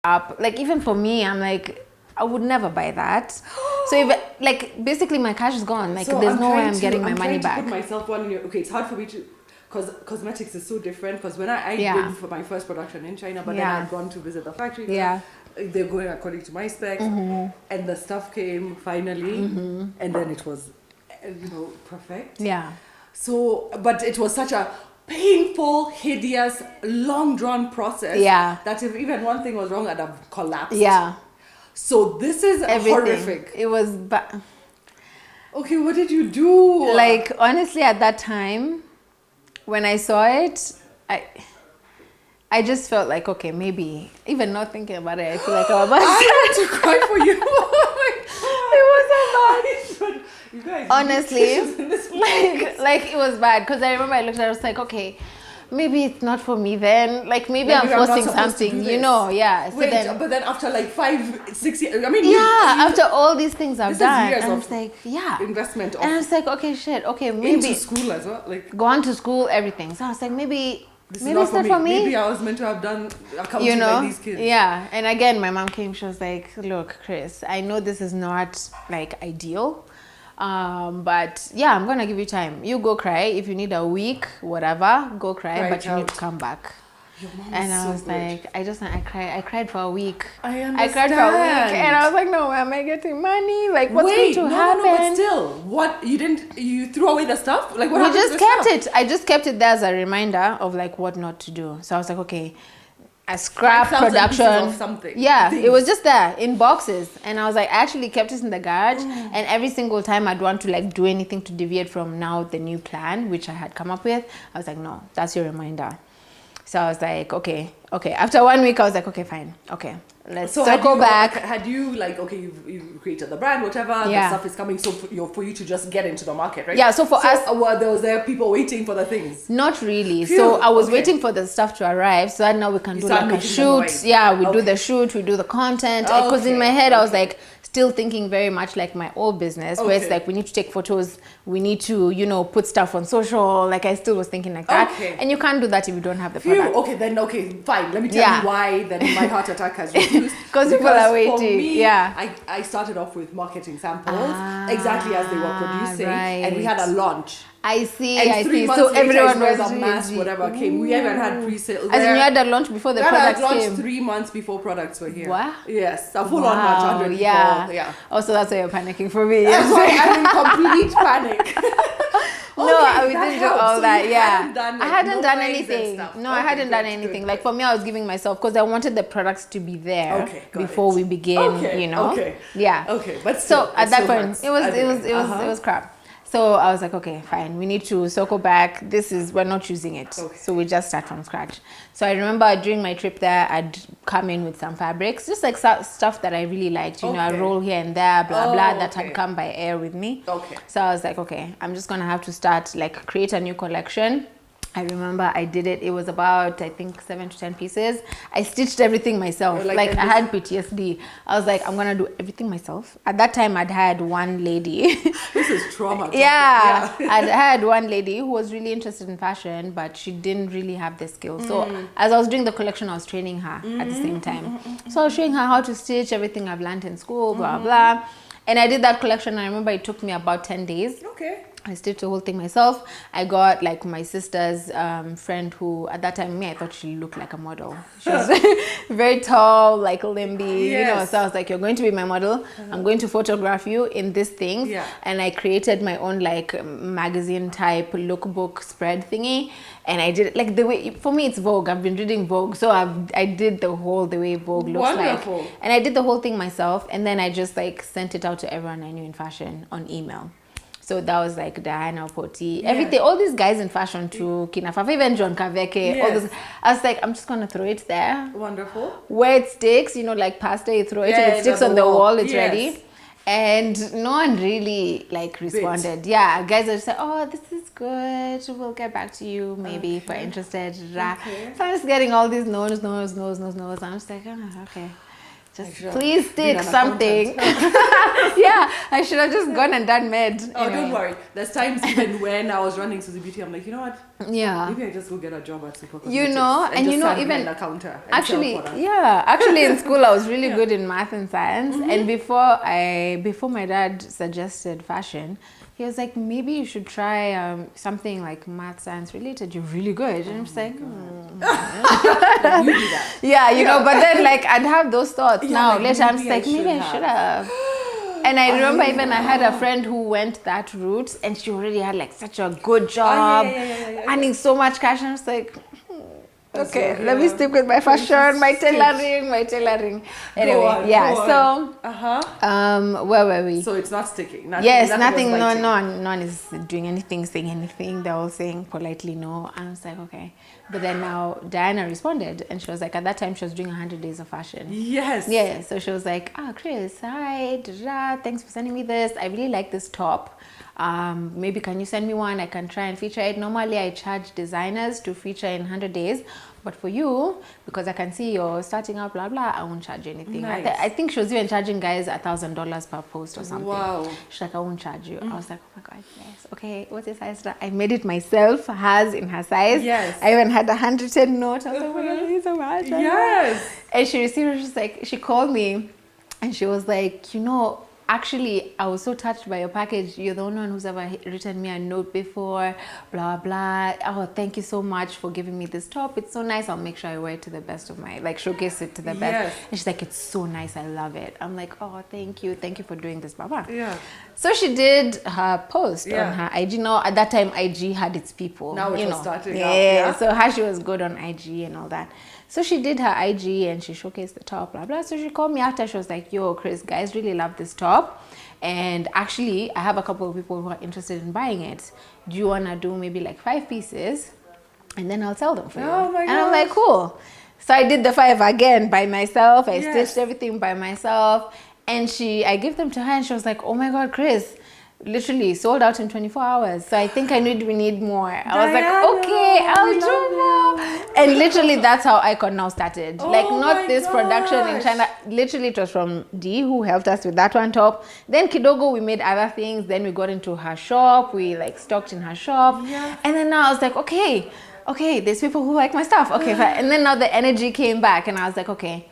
up. Like even for me, I'm like, I would never buy that. So if like basically my cash is gone. Like there's no way I'm getting my money back. I'm trying to put myself one in your, okay, it's hard for me to, because cosmetics is so different. Because when I did for my first production in China, but then I'd gone to visit the factory. They're going according to my specs, and the stuff came finally, and then it was, perfect. Yeah. So, but it was such a painful, hideous, long drawn process. Yeah. That if even one thing was wrong, I'd have collapsed. Yeah. So this is horrific. It was okay, what did you do? Like honestly, at that time, when I saw it, I just felt like, okay, maybe even not thinking about it, I feel like I'm about I had to cry for you. It was so bad. You guys, honestly, like it was bad because I remember I looked at it, I was like, okay, maybe it's not for me then. Like maybe I'm forcing something, yeah. So wait, but then after like 5-6 years, I mean, after all these things I've done, and I was like, investment. And I was like, okay, shit, okay, maybe into school as well, like gone to school, everything. So I was like, maybe it's not for me. Maybe I was meant to have done accounting like these kids. Yeah, and again, my mom came. She was like, look, Chris, I know this is not like ideal. But yeah, I'm gonna give you time. You go cry. If you need a week, whatever, go cry. But you need to come back. And I was like, I cried for a week. I understand. I cried for a week, and I was like, no, am I getting money? Like, what's going to happen? No, but still, what you threw away the stuff? Like, what? We just kept it. I just kept it there as a reminder of like what not to do. So I was like, okay. A scrap production of something. It was just there in boxes, and I was like, I actually kept it in the garage, and every single time I'd want to like do anything to deviate from the new plan which I had come up with, I was like, no, that's your reminder. So I was like, okay. After 1 week, I was like, okay, fine, okay, let's circle back. Had you like, okay, you created the brand, whatever, the stuff is coming, so for you to just get into the market, right? Yeah, so for us, were there people waiting for the things? Not really. Phew, so I was waiting for the stuff to arrive, so that now we can do like a shoot. Yeah, we do the shoot, we do the content. Because in my head, I was like, still thinking very much like my old business, where it's like we need to take photos, we need to, put stuff on social. Like I still was thinking like that. And you can't do that if you don't have the product. Okay, fine. Let me tell you why then my heart attack has reduced. Because people are waiting. For me, I started off with marketing samples exactly as they were producing, and we had a launch. I see. And 3 months so later, everyone was a mass, whatever came. We even had pre-sale. As in you had that launch before the products came. We had launched 3 months before products were here. Wow. Yes, a full-on launch. 100 yeah. Also, that's why you're panicking for me. That's why I'm in complete panic. No, we didn't do all so that. I hadn't done anything. No, I hadn't done anything. Like for me, I was giving myself, because I wanted the products to be there before we begin. Yeah. Okay, but still, so at that point, it was crap. So I was like, okay, fine. We need to circle back. We're not choosing it. So we just start from scratch. So I remember during my trip there, I'd come in with some fabrics, just like stuff that I really liked, a roll here and there, blah, blah, that had come by air with me. So I was like, okay, I'm just going to have to start, like, create a new collection. I remember I did it. It was about, I think, 7 to 10 pieces. I stitched everything myself. Like I had PTSD. I was like, I'm going to do everything myself. At that time, I'd had one lady. This is trauma. I'd had one lady who was really interested in fashion, but she didn't really have the skills. So as I was doing the collection, I was training her at the same time. So I was showing her how to stitch, everything I've learned in school, blah, blah. And I did that collection. I remember it took me about 10 days. I stitched the whole thing myself. I got like my sister's friend who at that time, I thought she looked like a model. She was very tall, like limby, so I was like, you're going to be my model. I'm going to photograph you in this thing. And I created my own like magazine type lookbook spread thingy. And I did it like the way, for me it's Vogue. I've been reading Vogue. So I did the way Vogue looks like. And I did the whole thing myself. And then I just like sent it out to everyone I knew in fashion on email. So that was like Diana Poti, everything, all these guys in fashion too, Kina Fafa, even John Kaveke, all those. I was like, I'm just gonna throw it there. Wonderful. Where it sticks, like pasta, you throw it, and it sticks on the wall, it's ready. And no one really like responded. Guys are just like, oh, this is good. We'll get back to you maybe if we're interested. So I'm just getting all these no's. I'm just like, okay. Just please stick something. Yeah, I should have just gone and done med. Oh, anyway. Don't worry. There's times even when I was running SUZIE Beauty, I'm like, you know what? Yeah. Maybe I just go get a job at Super You know, and you know, even a counter. Actually, yeah. Actually, in school, I was really good in math and science. And before my dad suggested fashion, he was like, maybe you should try something like math science related. You're really good. And I'm just like, like, you do that. Yeah, you know, but then like I'd have those thoughts now. Like, later I'm just like, maybe I should have. And I remember even I had a friend who went that route and she already had like such a good job, earning so much cash. And I was like, okay, let me stick with my fashion, my tailoring. Anyway, so where were we? So it's not sticking. Nothing. No one is doing anything, saying anything. They're all saying politely no. And I was like, okay. But then now Diana responded, and she was like, at that time she was doing 100 days of fashion. Yes. Yeah. So she was like, Chris, hi, thanks for sending me this. I really like this top. Maybe can you send me one? I can try and feature it. Normally I charge designers to feature in 100 days, but for you, because I can see you're starting out, blah blah, I won't charge you anything. Nice. I think she was even charging guys $1,000 per post or something. Wow. She's like, I won't charge you. I was like, oh my god, yes. Okay, what's your size? I made it myself, hers in her size. Yes. I even had a 110 note. I was like, oh my god, thank you so much. Yes. And she received it. She's like, she called me and she was like, you know, actually, I was so touched by your package. You're the only one who's ever written me a note before, blah, blah. Oh, thank you so much for giving me this top. It's so nice. I'll make sure I wear it to the best of my, like, showcase it to the best. Yes. And she's like, it's so nice. I love it. I'm like, oh, thank you. Thank you for doing this, blah, blah. Yeah. So she did her post on her IG. Now, at that time, IG had its people. Now it was starting up. Yeah. So her, she was good on IG and all that. So she did her IG and she showcased the top, blah, blah. So she called me after. She was like, yo, Chris, guys really love this top. And actually, I have a couple of people who are interested in buying it. Do you want to do maybe like 5 pieces? And then I'll sell them for you. Oh my gosh. And I'm like, cool. So I did the 5 again by myself. I stitched everything by myself. And I gave them to her and she was like, oh my God, Chris, literally sold out in 24 hours. So I think we need more. I was like, okay, I'll do more. And literally that's how Icon now started. Like not this production in China. Literally it was from Dee who helped us with that one top. Then kidogo we made other things. Then we got into her shop. We like stocked in her shop. Yeah. And then now I was like, okay, there's people who like my stuff. Okay, fine. And then now the energy came back and I was like, okay,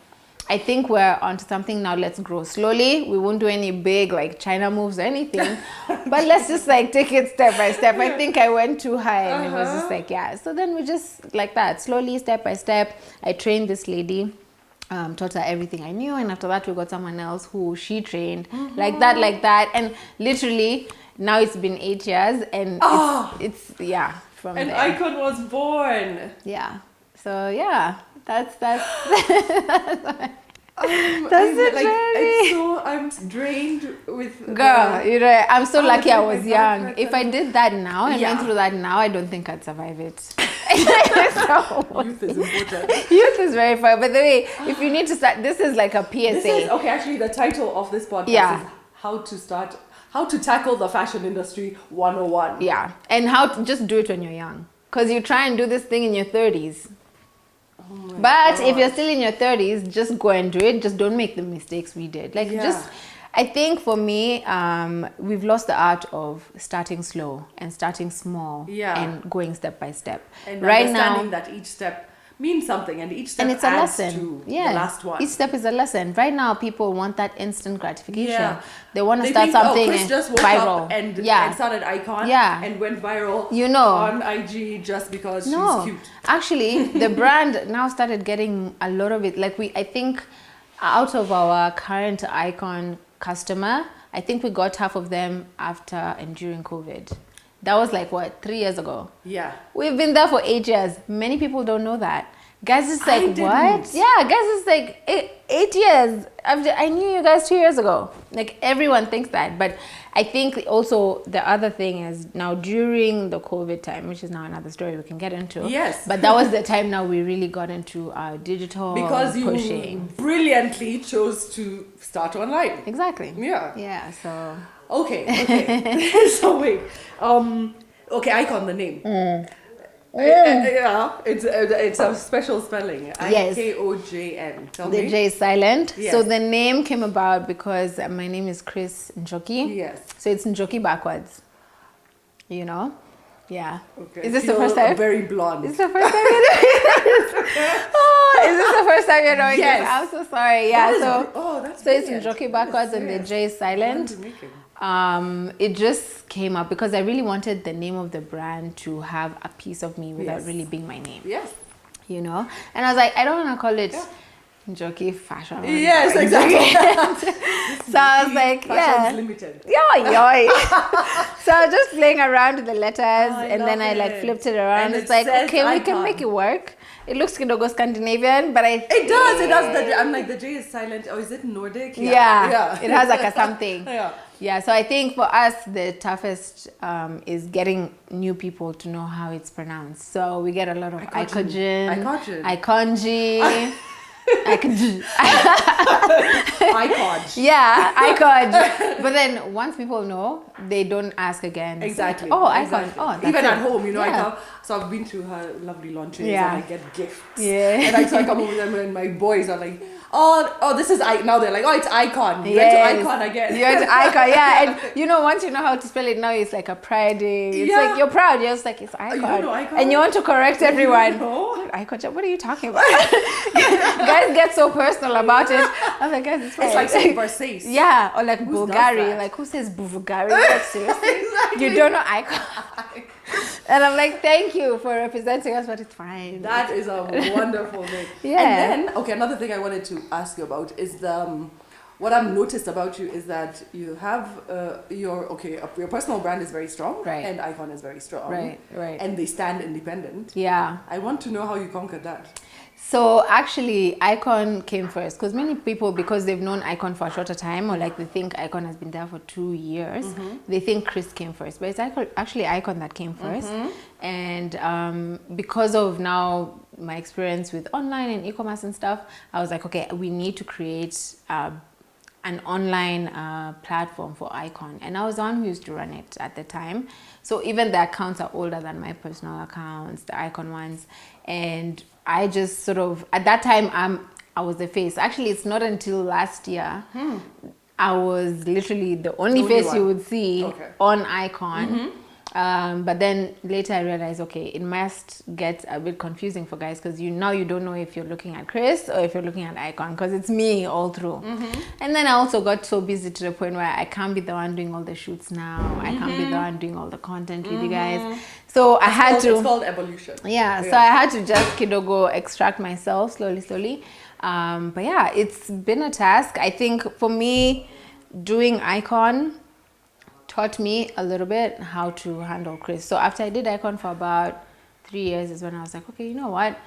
I think we're onto something now. Let's grow slowly. We won't do any big like China moves or anything, but let's just like take it step by step. I think I went too high and it was just like, yeah. So then we just like that, slowly, step by step. I trained this lady, taught her everything I knew. And after that, we got someone else who she trained like that. And literally now it's been 8 years and it's from and there. Icon was born. Yeah. So yeah. That's that's the journey. I'm drained with girl. You know, I'm so lucky I was young. If I did that now and went through that now, I don't think I'd survive it. Youth is important. Youth is very fun. By the way, if you need to start, this is like a PSA. Actually, the title of this podcast is how to tackle the fashion industry 101. Yeah, and how to just do it when you're young, because you try and do this thing in your 30s. But if you're still in your 30s, just go and do it. Just don't make the mistakes we did. I think for me, we've lost the art of starting slow and starting small and going step by step. And understanding that each step means something and each step it's adds a lesson. To the last one. Each step is a lesson. Right now, people want that instant gratification. Yeah. They want to start something Chris just woke viral up and started Icon and went viral on IG just because she's cute. Actually, the brand now started getting a lot of it. I think out of our current Icon customer, I think we got half of them after and during COVID. That was 3 years ago. Yeah. We've been there for 8 years. Many people don't know that. Guys, it's like, what? Yeah, guys, it's like 8 years. I knew you guys 2 years ago. Like, everyone thinks that. But I think also the other thing is now during the COVID time, which is now another story we can get into. Yes. But that was the time now we really got into our digital pushing. You brilliantly chose to start online. Exactly. Yeah. Yeah, so... Okay. So wait. Okay, Icon, the name. Yeah, it's a special spelling. Yes. IKOJN. Tell The me. J is silent. Yes. So the name came about because my name is CRIS NJOKI. Yes. So it's NJOKI backwards. You know? Yeah. Okay. Is this the first time? Very blonde. Is this the first time you're doing this? Oh, is this the first time you're doing Yes. this? I'm so sorry. Yeah. That's so it's brilliant. NJOKI backwards and the J is silent. It just came up because I really wanted the name of the brand to have a piece of me without really being my name. Yes. You know? And I was like, I don't want to call it NJOKI fashion. Yes, exactly. So I was like, Fashion's limited. So I was just playing around with the letters and then I like flipped it around. And it's like, okay, we icon. can make it work. It looks kidogo Scandinavian, but It does. I'm like, the J is silent. Oh, is it Nordic? Yeah. It has like a something. Yeah. So I think for us, the toughest is getting new people to know how it's pronounced. So we get a lot of Icojin. Iconji. Icon. Yeah, icon. But then once people know, they don't ask again. Exactly. Like, icon. Exactly. Oh, that's even it. at home, you know, so I've been to her lovely lunches and I get gifts. Yeah. And I come over them and my boys are like, oh, this is now they're like, oh, it's icon. You went to icon again. You went to icon, yeah. And you know, once you know how to spell it now, it's like a pride. It's like you're proud. You're just like, it's icon. You don't know icon? And you want to correct everyone. Icon, what are you talking about? Guys get so personal about it. I'm like, guys, it's fine. It's like saying Versace. Yeah, or like Bulgari. Like, who says Bulgari? Like, seriously? Exactly. You don't know icon. And I'm like, thank you for representing us, but it's fine. That is a wonderful name. Yeah. And then, another thing I wanted to ask you about is what I've noticed about you is that you have your personal brand is very strong, right, and icon is very strong, right, and they stand independent. Yeah. I want to know how you conquered that. So actually, Icon came first because many people, because they've known Icon for a shorter time, or like they think Icon has been there for 2 years, they think CRIS came first. But it's actually Icon that came first. And because of now my experience with online and e-commerce and stuff, I was like, okay, we need to create an online platform for Icon. And I was the one who used to run it at the time. So even the accounts are older than my personal accounts, the Icon ones. And I just sort of, at that time, I was the face. Actually, it's not until last year, I was literally the only face you would see on Icon. But then later I realized, okay, it must get a bit confusing for guys because now you don't know if you're looking at CRIS or if you're looking at Icon because it's me all through. And then I also got so busy to the point where I can't be the one doing all the shoots now. I can't be the one doing all the content with you guys. So I had to. It's called evolution. Yeah, so I had to just kidogo extract myself slowly. But yeah, it's been a task. I think for me, doing Icon taught me a little bit how to handle CRIS. So after I did Icon for about 3 years is when I was like, okay, you know what?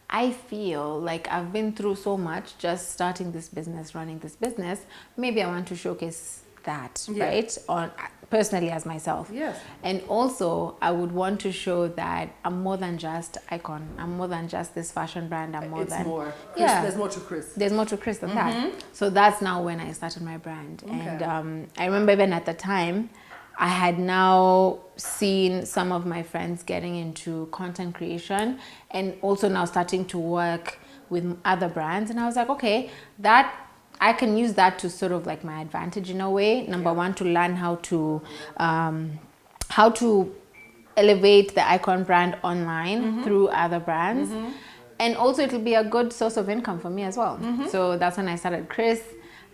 I feel like I've been through so much just starting this business, running this business. Maybe I want to showcase that, right? On personally as myself. Yes. And also I would want to show that I'm more than just Icon. I'm more than just this fashion brand. I'm more than more. CRIS, there's more to CRIS. There's more to CRIS than that. So that's now when I started my brand. And I remember even at the time, I had now seen some of my friends getting into content creation and also now starting to work with other brands. And I was like, okay, that I can use that to sort of like my advantage in a way. Number one, to learn how to elevate the Icon brand online through other brands. And also it'll be a good source of income for me as well. So that's when I started CRIS.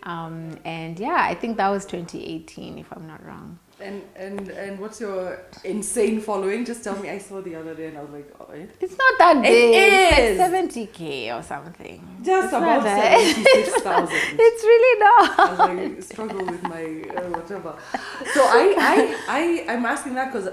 And yeah, I think that was 2018 if I'm not wrong. And what's your insane following? Just tell me. I saw the other day and I was like, oh, it's not that big. It is. It's like 70K or something. Just about 76,000. It's really not. I was like, struggle with my whatever. So I'm asking that because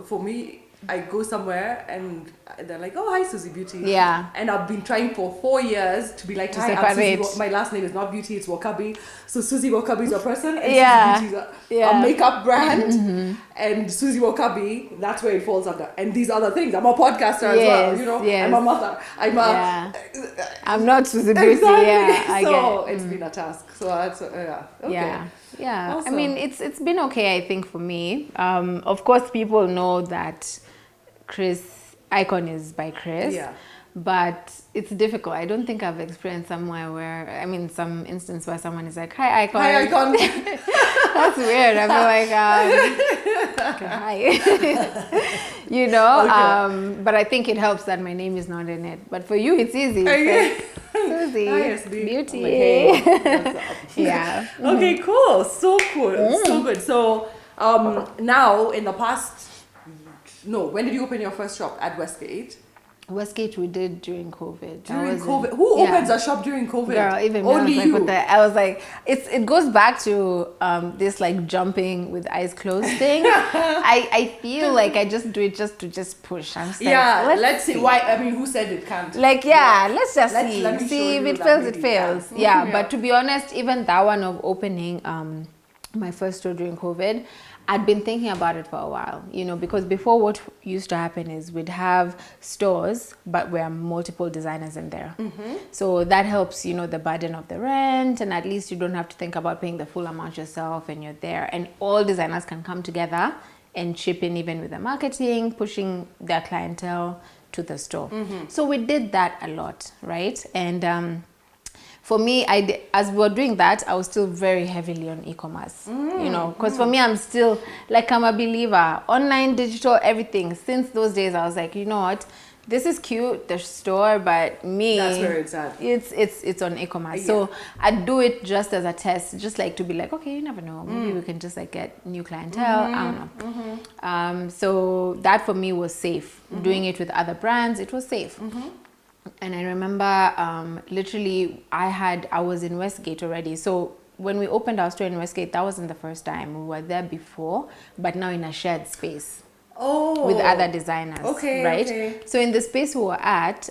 for me, I go somewhere and they're like, oh, hi, Suzie Beauty. Yeah. And I've been trying for 4 years to be like, hi, I'm Suzie. My last name is not Beauty, it's Wokabi. So Suzie Wokabi is a person and Suzie Beauty is a makeup brand. And Suzie Wokabi, that's where it falls under. And these other things. I'm a podcaster as well, you know. I'm a mother. I'm not Suzie Beauty. Exactly. Yeah, So it's been a task. So that's, okay. Yeah. Awesome. I mean, it's been okay, I think, for me. Of course, people know that CRIS icon is by CRIS. Yeah. But it's difficult. I don't think I've experienced somewhere where, I mean, some instance where someone is like, "Hi, icon." Hi, icon. That's weird. I feel like, okay, hi. You know, Okay. but I think it helps that my name is not in it. But for you, it's easy. Suzie, Nice, beauty. Like, hey, what's up? Yeah. Okay, cool. So cool. So good. So now in the past, no, when did you open your first shop? At Westgate? Westgate we did during COVID. During COVID? Who opens a shop during COVID? Girl, even only me, you. I was like, it goes back to this like jumping with eyes closed thing. I feel like I just do it just to push. I'm like, let's see. Why? I mean, who said it can't? Like, let's just see. Let me See if you it that fails, maybe it fails. can. Yeah, but to be honest, even that one of opening my first store during COVID, I'd been thinking about it for a while, you know, because before what used to happen is we'd have stores, but where multiple designers in there. So that helps, you know, the burden of the rent, and at least you don't have to think about paying the full amount yourself, and you're there, and all designers can come together and chip in even with the marketing, pushing their clientele to the store. So we did that a lot, right? And for me, as we were doing that, I was still very heavily on e-commerce, you know, because for me, I'm still, like, I'm a believer. Online, digital, everything. Since those days, I was like, you know what? This is cute, the store, but me... That's where it's at. It's on e-commerce. So I do it just as a test, just like to be like, okay, you never know. Maybe we can just like get new clientele. I don't know. So that for me was safe. Doing it with other brands, it was safe. And I remember literally I was in Westgate already. So when we opened our store in Westgate, that wasn't the first time. We were there before, but now in a shared space. With other designers. Right? Okay. So in the space we were at,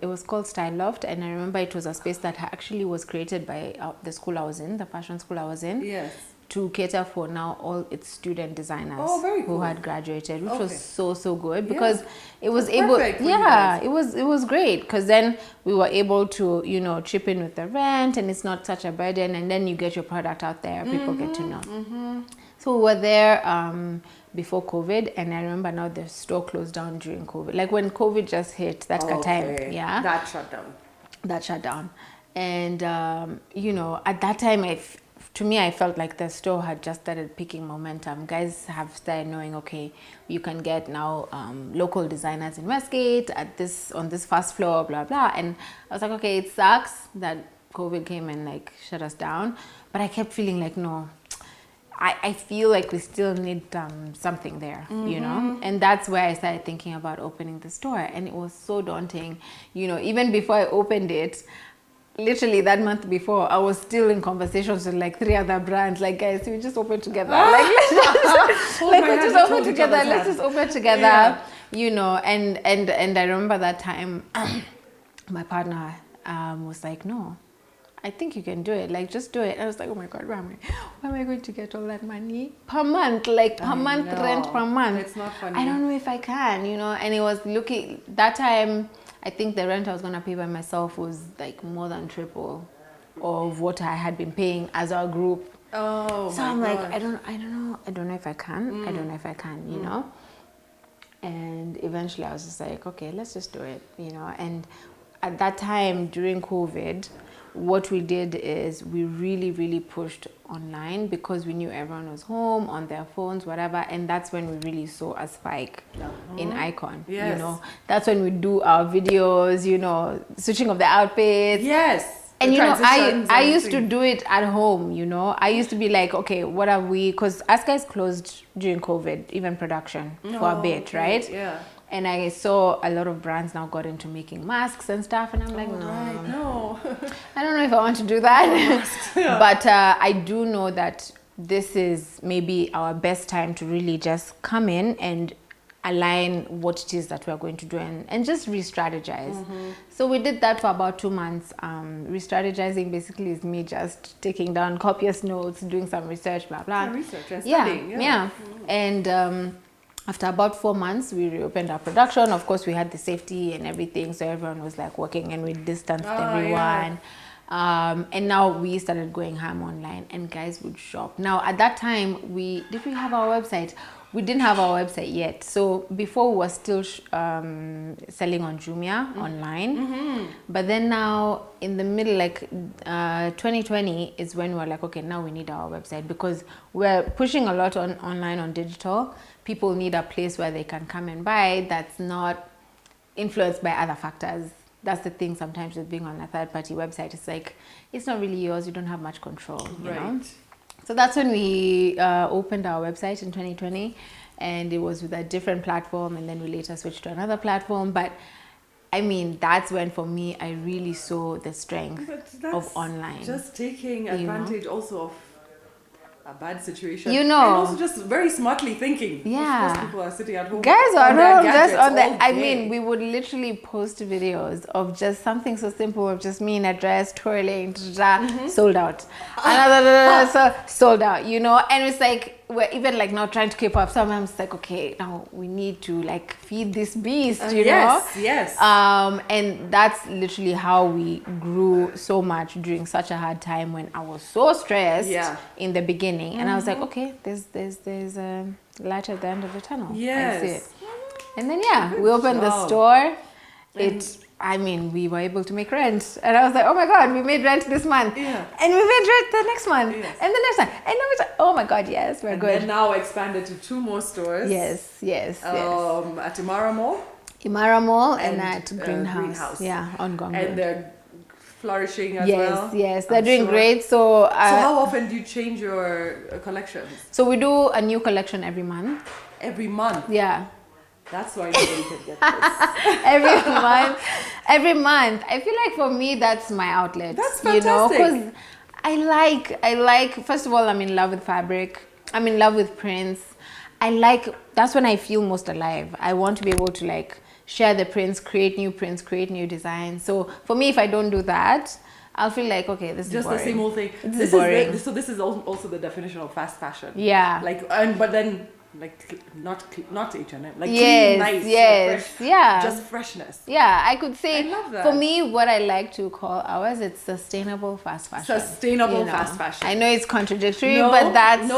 it was called Style Loft. And I remember it was a space that actually was created by the school I was in, the fashion school I was in. Yes. To cater for now all its student designers who had graduated, which was so good because it was able, it was great because then we were able to, you know, chip in with the rent, and it's not such a burden, and then you get your product out there, people get to know. So we were there before COVID, and I remember now the store closed down during COVID, like when COVID just hit, that time, that shut down. And you know, at that time to me, I felt like the store had just started picking momentum. Guys have started knowing, okay, you can get now local designers in Westgate on this first floor, blah, blah. And I was like, okay, it sucks that COVID came and like shut us down. But I kept feeling like, no, I feel like we still need something there, you know? And that's where I started thinking about opening the store. And it was so daunting. You know, even before I opened it, literally that month before, I was still in conversations with like 3 other brands. Like, guys, we just open together. Like, let's just open together. Yeah. You know, and I remember that time, my partner was like, no, I think you can do it. Like, just do it. And I was like, oh my God, where am I going to get all that money per month? Like, per month, rent per month. It's not funny. I don't know if I can, you know. And it was looking, that time, I think the rent I was going to pay by myself was like more than triple of what I had been paying as our group. Oh, so I'm like, I don't know if I can. I don't know if I can, you know. And eventually I was just like, okay, let's just do it, you know. And at that time during COVID, what we did is we really pushed online because we knew everyone was home on their phones, whatever, and that's when we really saw a spike in icon. You know, that's when we do our videos, you know, switching of the outfits. And you know, I used to do it at home, you know. I used to be like, okay, what are we, because Aska is closed during COVID, even production for a bit, right? And I saw a lot of brands now got into making masks and stuff, and I'm like, no. I don't know if I want to do that. But I do know that this is maybe our best time to really just come in and align what it is that we're going to do and just re-strategize. So we did that for about 2 months. Re-strategizing basically is me just taking down copious notes, doing some research, blah, blah. Research and studying. And after about 4 months, we reopened our production. Of course, we had the safety and everything, so everyone was like working, and we distanced everyone. And now we started going ham online, and guys would shop. Now at that time, did we have our website? We didn't have our website yet. So before we were still selling on Jumia online. But then now in the middle, like 2020 is when we're like, okay, now we need our website, because we're pushing a lot online on digital. People need a place where they can come and buy that's not influenced by other factors. That's the thing sometimes with being on a third-party website. It's like, it's not really yours. You don't have much control, you know? So that's when we opened our website in 2020, and it was with a different platform, and then we later switched to another platform. But I mean, that's when for me, I really saw the strength of online. Just taking advantage also of a bad situation, you know, and also just very smartly thinking. Yeah, of course, people are sitting at home. Guys are home just on the. I mean, we would literally post videos of just something so simple, of just me in a dress twirling, sold out, so sold out. You know, and it's like we're even like not trying to keep up. Sometimes it's like, okay, now we need to like feed this beast. You know, yes. And that's literally how we grew so much during such a hard time when I was so stressed in the beginning. And I was like, okay, there's a light at the end of the tunnel. Yes. I see it. And then we opened the store. I mean, we were able to make rent, and I was like, oh my god, we made rent this month, and we made rent the next month, and the next one, and now it's like, oh my god, yes, we're good. And now expanded to 2 more stores. Yes. At Imara Mall, and at Greenhouse. Yeah, on Gombe. And they're flourishing as well. Yes, they're doing great. So how often do you change your collections? So we do a new collection every month. Every month? Yeah. That's why nobody can get this. Every month. I feel like for me, that's my outlet. That's fantastic. You know, because I like, first of all, I'm in love with fabric. I'm in love with prints. That's when I feel most alive. I want to be able to like share the prints, create new designs. So for me, if I don't do that, I'll feel like, okay, this is just boring. The same old thing. This is boring. So this is also the definition of fast fashion. Yeah. Like, but then like not H&M, like yes, clean, nice, yes, fresh, yeah, just freshness. Yeah, I could say. I love that. For me, what I like to call ours, it's sustainable fast fashion. Sustainable fast fashion. I know it's contradictory, but that's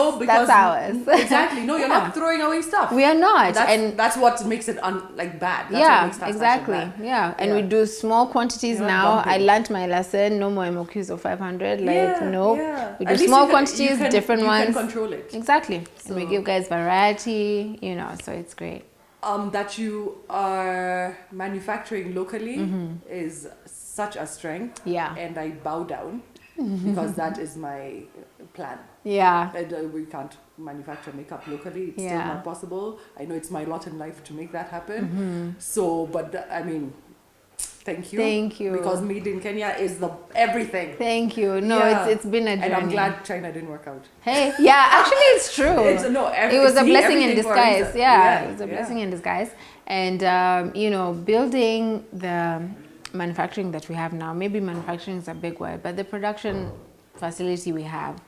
ours. Exactly. No, you're not throwing away stuff. We are not, and that's what makes it bad. That's yeah, what makes fast exactly. Fashion bad. Yeah, and we do small quantities now. I learned my lesson. No more MOQs of 500. Like we do small quantities, different ones. You can control it. Exactly. So, and we give guys variety. You know, so it's great. That you are manufacturing locally is such a strength. Yeah. And I bow down because that is my plan. Yeah. And, we can't manufacture makeup locally. It's still not possible. I know it's my lot in life to make that happen. So, but I mean, thank you. Thank you. Because made in Kenya is everything. Thank you. No, it's been a journey. And I'm glad China didn't work out. Hey, yeah, actually it's true. It was a blessing in disguise. Yeah, it was a blessing in disguise. And, you know, building the manufacturing that we have now, maybe manufacturing is a big word, but the production facility we have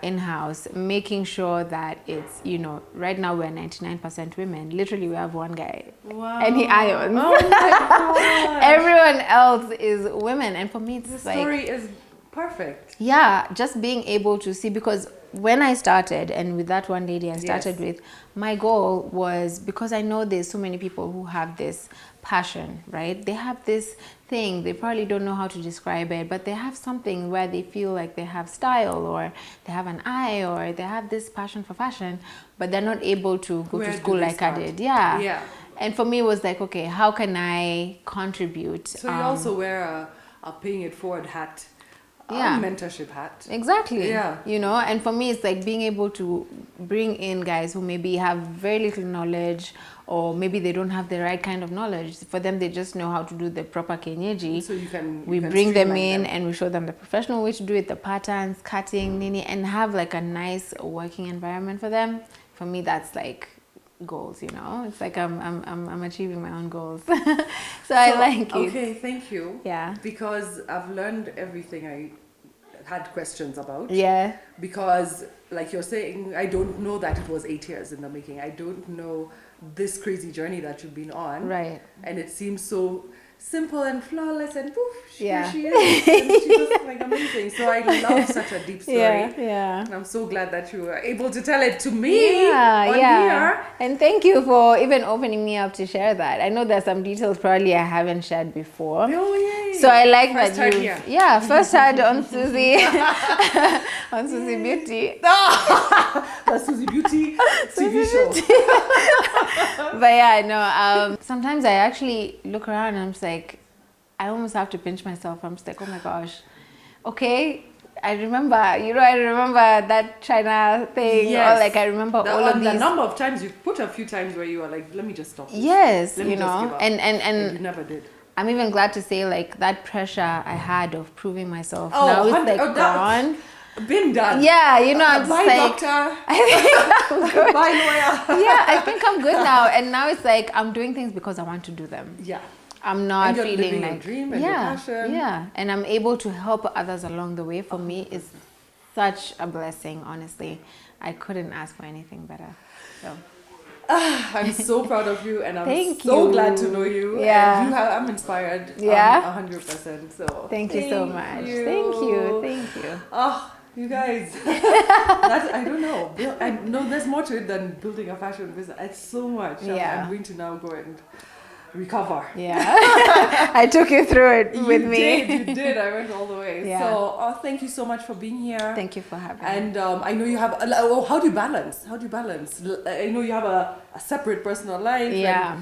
in-house, making sure that it's, you know, right now we're 99% women. Literally, we have one guy. Wow. And he irons. Oh my God. Everyone else is women. And for me, it's the story is perfect. Yeah, just being able to see, because when I started, and with that one lady I started with, my goal was, because I know there's so many people who have this passion, right? They have this thing, they probably don't know how to describe it, but they have something where they feel like they have style, or they have an eye, or they have this passion for fashion, but they're not able to go to school like I did. Yeah. And for me, it was like, okay, how can I contribute? So you also wear a paying it forward hat. Mentorship hat. Exactly. Yeah. You know, and for me, it's like being able to bring in guys who maybe have very little knowledge, or maybe they don't have the right kind of knowledge. For them, they just know how to do the proper kenyeji. So we bring them in and we show them the professional way to do it, the patterns, cutting, nini, and have like a nice working environment for them. For me, that's like goals, you know. It's like I'm achieving my own goals. so I like it. Okay, thank you. Yeah. Because I've learned everything I had questions about. Yeah. Because like you're saying, I don't know that it was 8 years in the making. I don't know this crazy journey that you've been on. Right. And it seems so simple and flawless, and poof, here she is. And she's just like amazing. So I love such a deep story. Yeah. And I'm so glad that you were able to tell it to me on here. And thank you for even opening me up to share that. I know there's some details probably I haven't shared before. Oh, yay. So I like first that you first heard on Suzie on Suzie Beauty. The Suzie Beauty TV show. But yeah, no, sometimes I actually look around and I'm just like, I almost have to pinch myself. I'm just like, oh my gosh, okay, I remember that China thing, or like I remember all of these. The number of times you put a few times where you were like, let me just stop this. Yes, let me just give up. And you never did. I'm even glad to say like that pressure I had of proving myself now it's like gone. Been done. Yeah, I'm just bye, like, doctor. I think I'm good. Bye, lawyer. Yeah, I think I'm good now. And now it's like I'm doing things because I want to do them. Yeah. I'm not and you're feeling living like your dream and your passion. Yeah, and I'm able to help others along the way. For me, it's such a blessing. Honestly, I couldn't ask for anything better. So. I'm so proud of you, and I'm so glad to know you. Yeah, and I'm inspired. Yeah, 100%. So thank you so much. Thank you. Oh, you guys, I don't know. I know there's more to it than building a fashion business. It's so much. Yeah, I'm going to now go and recover. Yeah, I took you through it with me. You did. I went all the way. Yeah. So, thank you so much for being here. Thank you for having me. And I know you have. How do you balance? I know you have a separate personal life. Yeah.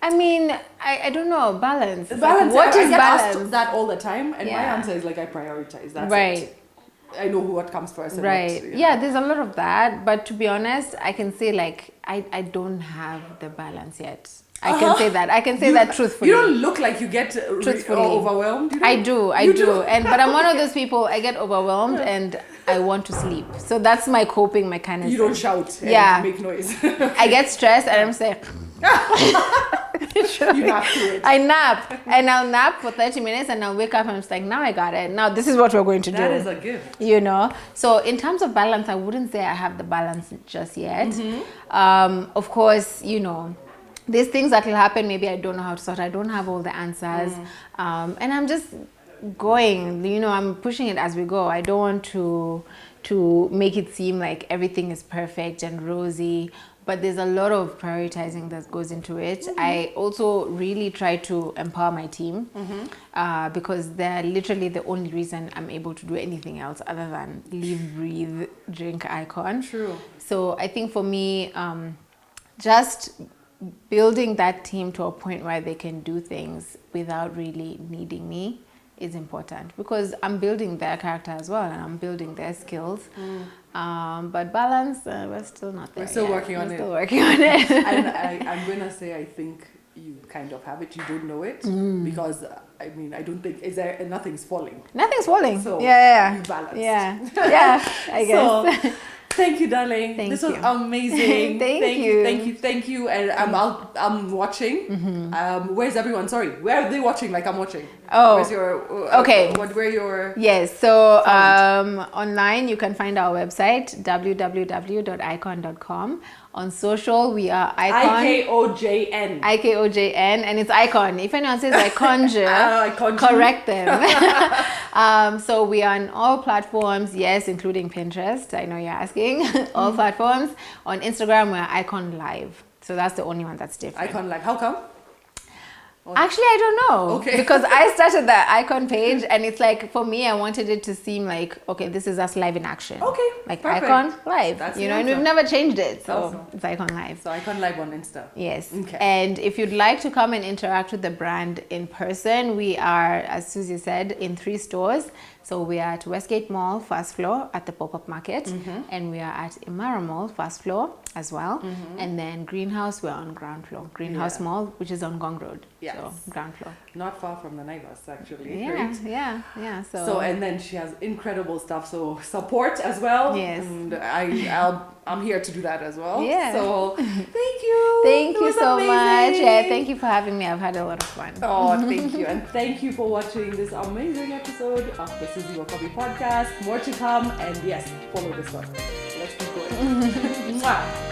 I mean, I don't know, balance. Balance. What is I get balance? asked that all the time, and my answer is like I prioritize. That's right. It. I know what comes first. And right. What, yeah, there's a lot of that, but to be honest, I can say like I don't have the balance yet. I can say that. I can say that truthfully. You don't look like you get overwhelmed. I do. But I'm one of those people. I get overwhelmed and I want to sleep. So that's my coping mechanism. You don't shout. And make noise. I get stressed and I'm saying. You nap through it. I nap and I'll nap for 30 minutes and I'll wake up and I'm just like, now I got it. Now this is what we're going to do. That is a gift. So in terms of balance, I wouldn't say I have the balance just yet. Mm-hmm. Of course, there's things that will happen. Maybe I don't know how to sort. I don't have all the answers. And I'm just going, I'm pushing it as we go. I don't want to make it seem like everything is perfect and rosy, but there's a lot of prioritizing that goes into it. Mm-hmm. I also really try to empower my team because they're literally the only reason I'm able to do anything else other than live, breathe, drink Icon. True. So I think for me, just building that team to a point where they can do things without really needing me is important because I'm building their character as well and I'm building their skills. But balance, we're still not there. We're still working on it. And I'm going to say I think you kind of have it. You don't know it because, I don't think, nothing's falling. Nothing's falling. So yeah. You balance. Yeah, I guess. So, thank you, darling. This was amazing. Thank you. And I'm watching. Mm-hmm. Where's everyone? Sorry, where are they watching? Like I'm watching. Oh, where's your? Okay. Where your? Yes. So online you can find our website www.icon.com. On social, we are Icon. IKOJN. IKOJN, and it's Icon. If anyone says Iconja, correct them. So we are on all platforms, yes, including Pinterest. I know you're asking. All platforms. On Instagram, we're Icon Live. So that's the only one that's different. Icon Live. How come? Actually, I don't know. Okay. Because I started the Icon page and it's like, for me, I wanted it to seem like, okay, this is us live in action. Okay. Like perfect. Icon Live. That's and we've never changed it. So awesome. It's Icon Live. So Icon Live on Insta. Yes. Okay. And if you'd like to come and interact with the brand in person, we are, as Suzie said, in 3 stores. So we are at Westgate Mall, first floor at the pop-up market. And we are at Imara Mall, first floor as well. And then Greenhouse, we're on ground floor. Greenhouse Mall, which is on Gong Road. Yes. So ground floor. Not far from the night bus, actually. Yeah, right? yeah. So and then she has incredible stuff. So support as well. Yes. And I'm here to do that as well. Yeah. So thank you. Thank you so amazing. much. Yeah, thank you for having me. I've had a lot of fun. Oh, thank you. And thank you for watching this amazing episode of the SUZIE WOKABI podcast. More to come. And yes, follow this one. Let's keep going. Mwah.